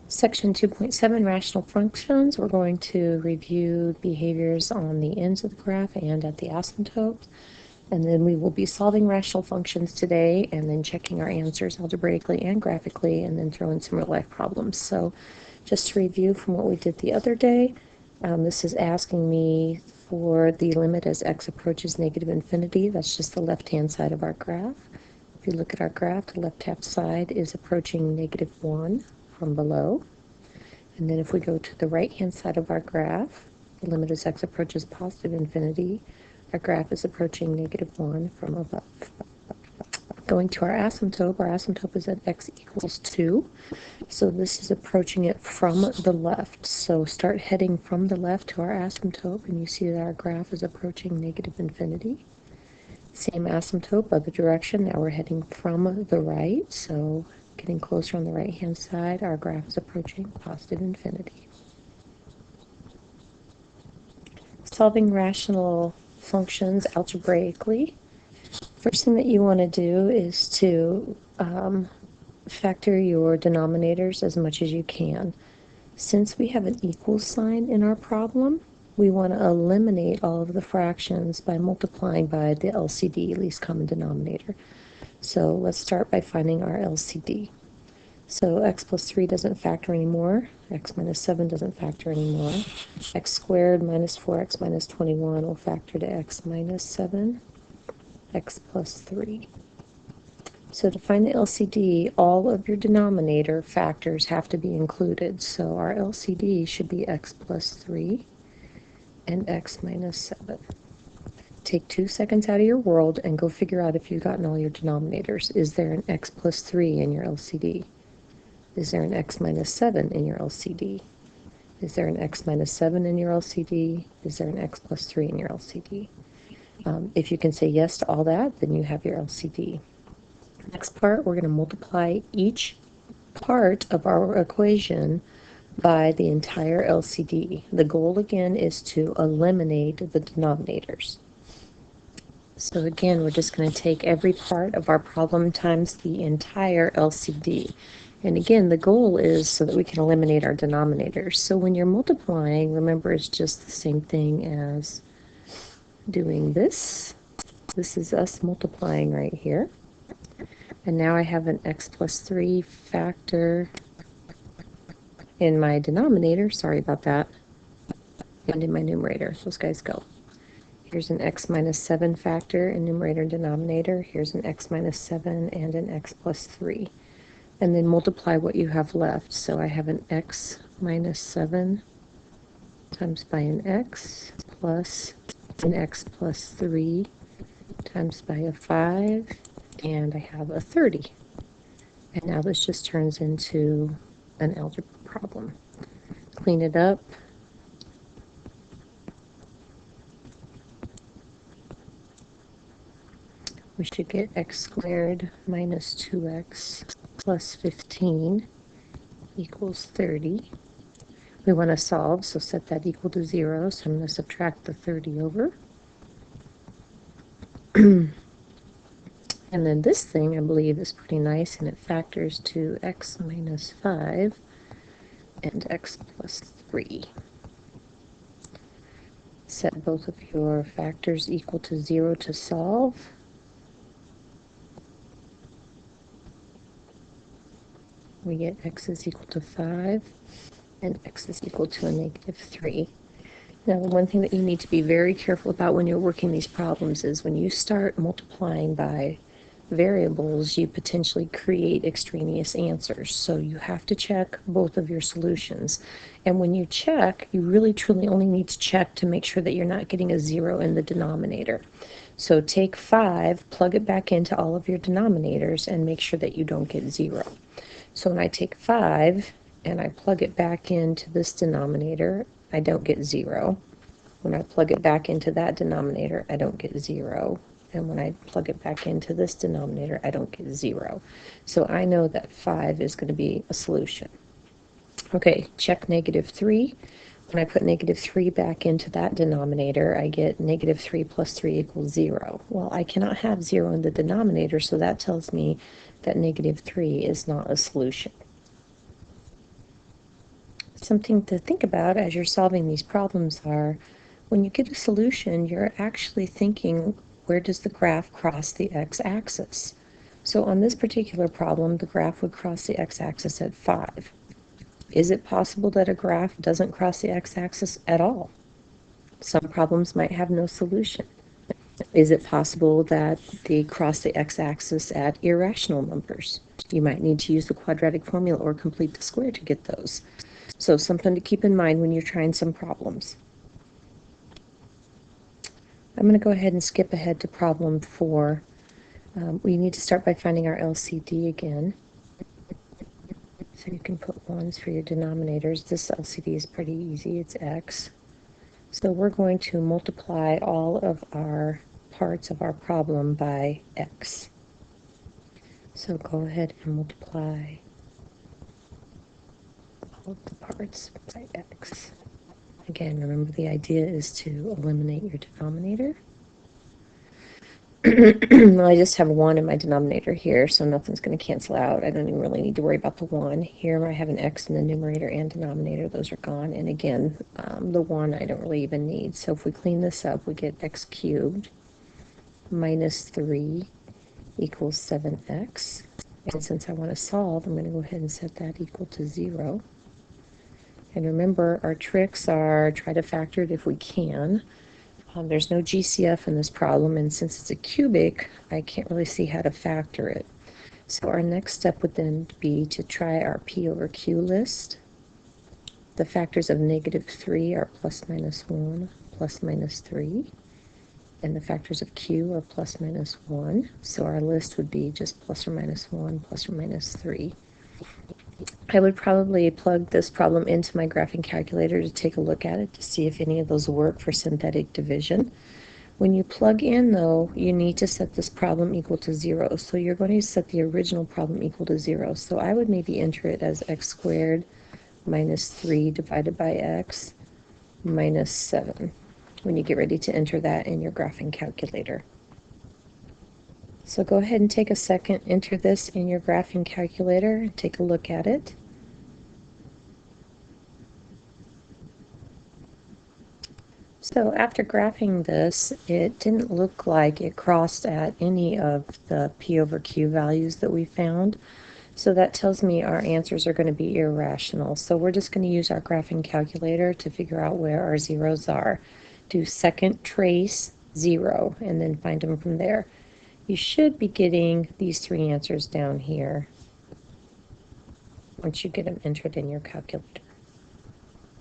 Section 2.7, rational functions. We're going to review behaviors on the ends of the graph and at the asymptotes. And then we will be solving rational functions today and then checking our answers algebraically and graphically and then throw in some real life problems. So just to review from what we did the other day, this is asking me for the limit as x approaches negative infinity. That's just the left-hand side of our graph. If you look at our graph, the left-hand side is approaching negative 1 from below. And then if we go to the right-hand side of our graph, the limit as x approaches positive infinity, our graph is approaching negative 1 from above. Going to our asymptote is at x equals 2. So this is approaching it from the left. So start heading from the left to our asymptote, and you see that our graph is approaching negative infinity. Same asymptote, other direction. Now we're heading from the right, so getting closer on the right-hand side, our graph is approaching positive infinity. Solving rational functions algebraically. First thing that you want to do is to factor your denominators as much as you can. Since we have an equal sign in our problem, we want to eliminate all of the fractions by multiplying by the LCD, least common denominator. So let's start by finding our LCD. So x plus 3 doesn't factor anymore. X minus 7 doesn't factor anymore. X squared minus 4x minus 21 will factor to x minus 7, x plus 3. So to find the LCD, all of your denominator factors have to be included. So our LCD should be x plus 3 and x minus 7. Take 2 seconds out of your world and go figure out if you've gotten all your denominators. Is there an x plus 3 in your LCD? Is there an x minus 7 in your LCD? Is there an x minus 7 in your LCD? Is there an x plus 3 in your LCD? If you can say yes to all that, then you have your LCD. Next part, we're going to multiply each part of our equation by the entire LCD. The goal again is to eliminate the denominators. So again, we're just going to take every part of our problem times the entire LCD. And again, the goal is so that we can eliminate our denominators. So when you're multiplying, remember it's just the same thing as doing this. This is us multiplying right here. And now I have an x plus 3 factor in my denominator. Sorry about that. And in my numerator. Those guys go. Here's an x minus 7 factor in numerator and denominator. Here's an x minus 7 and an x plus 3. And then multiply what you have left. So I have an x minus 7 times by an x plus an x plus 3 times by a 5, and I have a 30. And now this just turns into an algebra problem. Clean it up. We should get x squared minus 2x plus 15 equals 30. We want to solve, so set that equal to 0. So I'm going to subtract the 30 over. And then this thing, I believe, is pretty nice, and it factors to x minus 5 and x plus 3. Set both of your factors equal to 0 to solve. We get x is equal to 5 and x is equal to a negative 3. Now, the one thing that you need to be very careful about when you're working these problems is when you start multiplying by variables, you potentially create extraneous answers. So you have to check both of your solutions. And when you check, you really truly only need to check to make sure that you're not getting a 0 in the denominator. So take 5, plug it back into all of your denominators, and make sure that you don't get 0. So when I take 5 and I plug it back into this denominator, I don't get 0. When I plug it back into that denominator, I don't get 0. And when I plug it back into this denominator, I don't get 0. So I know that 5 is going to be a solution. Okay, check negative 3. When I put negative 3 back into that denominator, I get negative 3 plus 3 equals 0. Well, I cannot have 0 in the denominator, so that tells me that negative 3 is not a solution. Something to think about as you're solving these problems are, when you get a solution, you're actually thinking, where does the graph cross the x-axis? So on this particular problem, the graph would cross the x-axis at 5. Is it possible that a graph doesn't cross the x-axis at all? Some problems might have no solution. Is it possible that they cross the x-axis at irrational numbers? You might need to use the quadratic formula or complete the square to get those. So something to keep in mind when you're trying some problems. I'm going to go ahead and skip ahead to problem 4. We need to start by finding our LCD again. So you can put 1s for your denominators. This LCD is pretty easy. It's x. So we're going to multiply all of our parts of our problem by x. So go ahead and multiply all of the parts by x. Again, remember the idea is to eliminate your denominator. Well, I just have 1 in my denominator here, so nothing's going to cancel out. I don't even really need to worry about the 1. Here I have an x in the numerator and denominator. Those are gone. And again, the 1 I don't really even need. So if we clean this up, we get x cubed minus 3 equals 7x. And since I want to solve, I'm going to go ahead and set that equal to 0. And remember, our tricks are try to factor it if we can. There's no GCF in this problem, and since it's a cubic, I can't really see how to factor it. So our next step would then be to try our P over Q list. The factors of -3 are plus minus 1, plus minus 3. And the factors of Q are plus minus 1. So our list would be just plus or minus 1, plus or minus 3. I would probably plug this problem into my graphing calculator to take a look at it to see if any of those work for synthetic division. When you plug in, though, you need to set this problem equal to 0. So you're going to set the original problem equal to 0. So I would maybe enter it as x squared minus 3 divided by x minus 7 when you get ready to enter that in your graphing calculator. So go ahead and take a second, enter this in your graphing calculator, and take a look at it. So after graphing this, it didn't look like it crossed at any of the P over Q values that we found. So that tells me our answers are going to be irrational. So we're just going to use our graphing calculator to figure out where our zeros are. Do second trace 0 and then find them from there. You should be getting these 3 answers down here once you get them entered in your calculator.